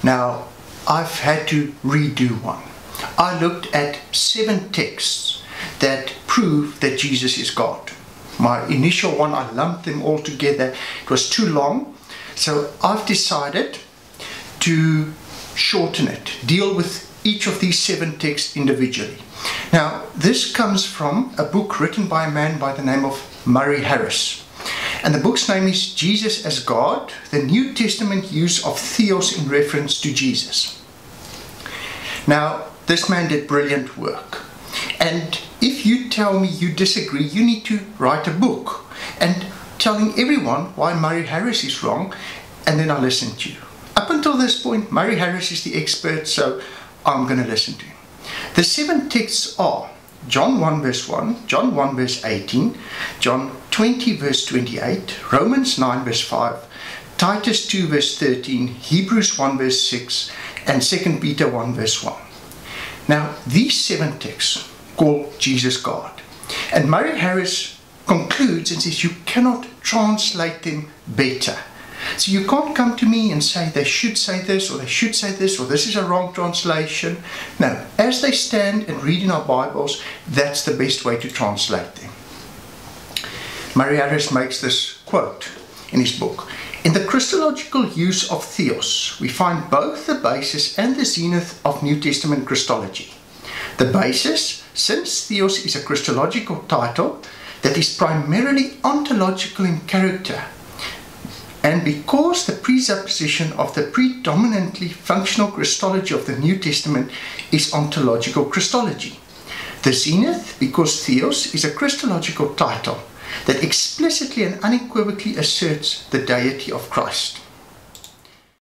Now, I've had to redo one. I looked at 7 texts that prove that Jesus is God. My initial one, I lumped them all together. It was too long, so I've decided to shorten it, deal with each of these 7 texts individually. Now, this comes from a book written by a man by the name of Murray Harris. And the book's name is Jesus as God, the New Testament use of theos in reference to Jesus. Now, this man did brilliant work. And if you tell me you disagree, you need to write a book and telling everyone why Murray Harris is wrong, and then I'll listen to you. Up until this point, Murray Harris is the expert, so I'm going to listen to him. The 7 texts are John 1 verse 1, John 1 verse 18, John 20 verse 28, Romans 9 verse 5, Titus 2 verse 13, Hebrews 1 verse 6, and 2 Peter 1 verse 1. Now, these 7 texts call Jesus God. And Murray Harris concludes and says you cannot translate them better. So you can't come to me and say they should say this, or they should say this, or this is a wrong translation. No, as they stand and read in our Bibles, that's the best way to translate them. Murray Harris makes this quote in his book. In the Christological use of theos, we find both the basis and the zenith of New Testament Christology. The basis, since theos is a Christological title that is primarily ontological in character, and because the presupposition of the predominantly functional Christology of the New Testament is ontological Christology. The zenith, because theos is a Christological title that explicitly and unequivocally asserts the deity of Christ.